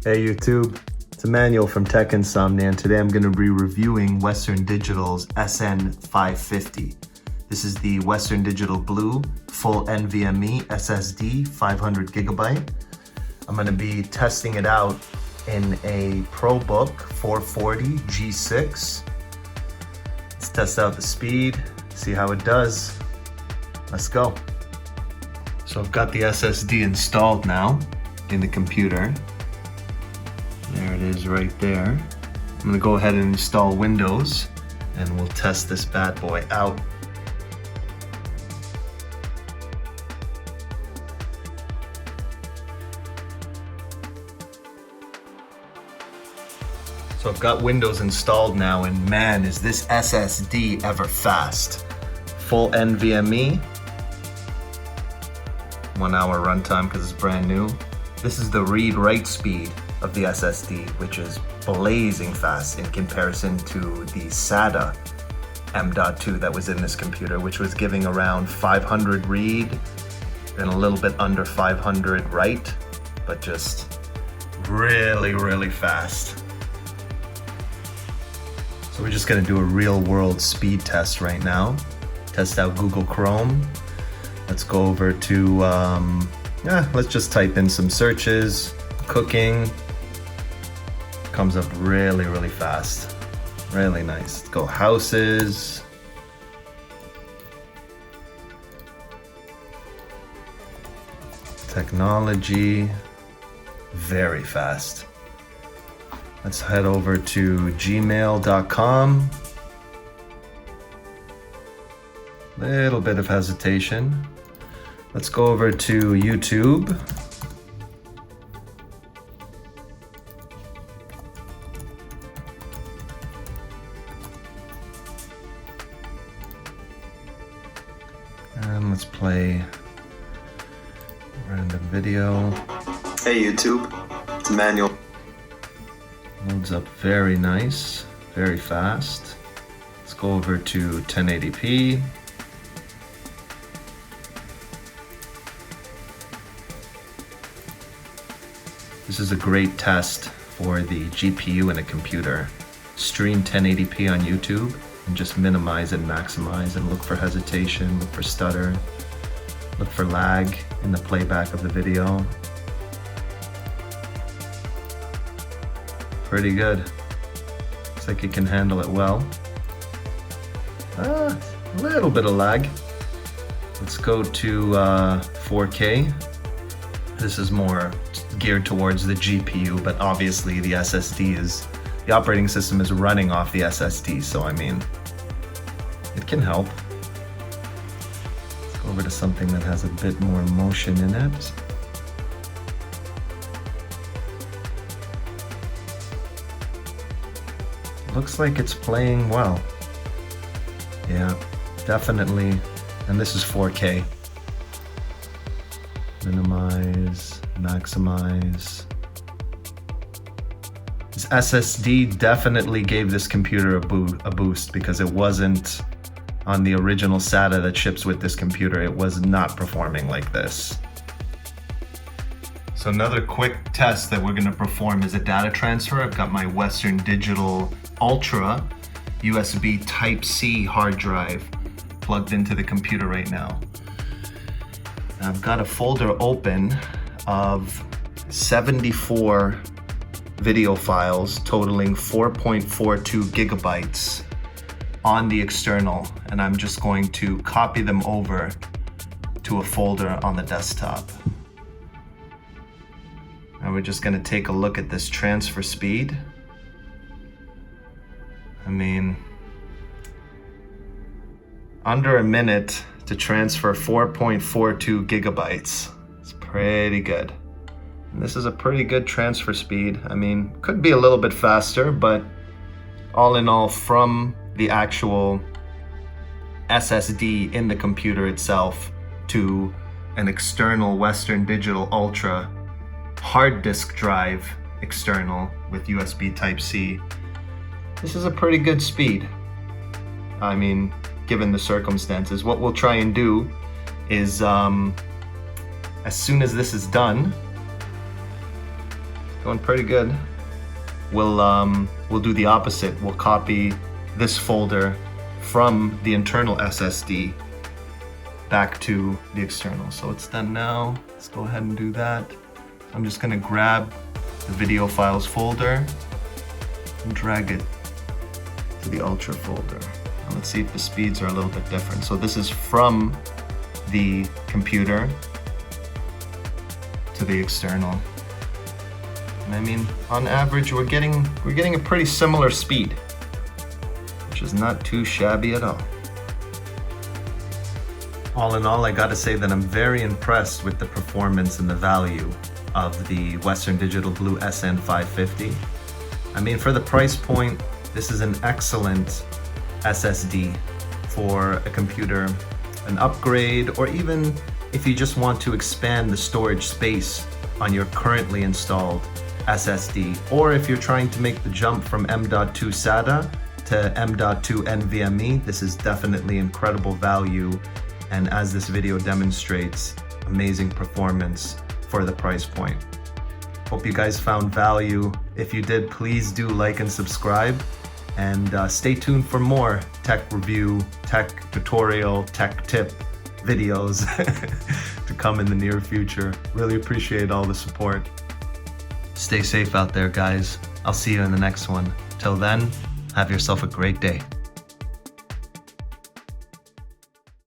Hey YouTube, it's Emmanuel from TechInsomnia, and today I'm going to be reviewing Western Digital's SN550. This is the Western Digital Blue full NVMe SSD 500GB. I'm going to be testing it out in a ProBook 440 G6. Let's test out the speed, see how it does. Let's go. So I've got the SSD installed now in the computer. There it is right there. I'm gonna go ahead and install Windows and we'll test this bad boy out. So I've got Windows installed now, and man, is this SSD ever fast. Full NVMe, 1 hour runtime because it's brand new. This is the read-write speed of the SSD, which is blazing fast in comparison to the SATA M.2 that was in this computer, which was giving around 500 read and a little bit under 500 write, but just really fast. So we're just gonna do a real world speed test right now. Test out Google Chrome. Let's go over to, let's just type in some searches. Cooking. Comes up really fast. Really nice. Let's go houses. Technology. Very fast. Let's head over to gmail.com. Little bit of hesitation. Let's go over to YouTube. And let's play random video. Hey YouTube, it's Emmanuel. Loads up very nice, very fast. Let's go over to 1080p. This is a great test for the GPU in a computer. Stream 1080p on YouTube and just minimize and maximize and look for hesitation, look for stutter, look for lag in the playback of the video. Pretty good. Looks like it can handle it well. A little bit of lag. Let's go to 4K. This is more geared towards the GPU, but obviously the the operating system is running off the SSD, so I mean, it can help. Let's go over to something that has a bit more motion in it. Looks like it's playing well. Yeah, definitely. And this is 4K. Minimize, maximize. This SSD definitely gave this computer a boost because it wasn't on the original SATA that ships with this computer. It was not performing like this. So another quick test that we're going to perform is a data transfer. I've got my Western Digital Ultra USB Type-C hard drive plugged into the computer right now. I've got a folder open of 74 video files totaling 4.42 gigabytes on the external, and I'm just going to copy them over to a folder on the desktop. And we're just going to take a look at this transfer speed. I mean, under a minute to transfer 4.42 gigabytes. It's pretty good. And this is a pretty good transfer speed. I mean, could be a little bit faster, but all in all, from the actual SSD in the computer itself to an external Western Digital Ultra hard disk drive external with USB Type-C, this is a pretty good speed. I mean, given the circumstances. What we'll try and do is, as soon as this is done, going pretty good. We'll do the opposite. We'll copy this folder from the internal SSD back to the external. So it's done now. Let's go ahead and do that. I'm just gonna grab the video files folder and drag it to the Ultra folder. Now let's see if the speeds are a little bit different. So this is from the computer to the external. And I mean, on average, we're getting a pretty similar speed, which is not too shabby at all. All in all, I gotta say that I'm very impressed with the performance and the value of the Western Digital Blue SN550. I mean, for the price point, this is an excellent SSD for a computer, an upgrade, or even if you just want to expand the storage space on your currently installed SSD, or if you're trying to make the jump from M.2 SATA to M.2 NVMe, this is definitely incredible value, and as this video demonstrates, amazing performance for the price point. Hope you guys found value. If you did, please do like and subscribe, and stay tuned for more tech review, tech tutorial, tech tip videos to come in the near future. Really appreciate all the support. Stay safe out there, guys. I'll see you in the next one. Till then, have yourself a great day.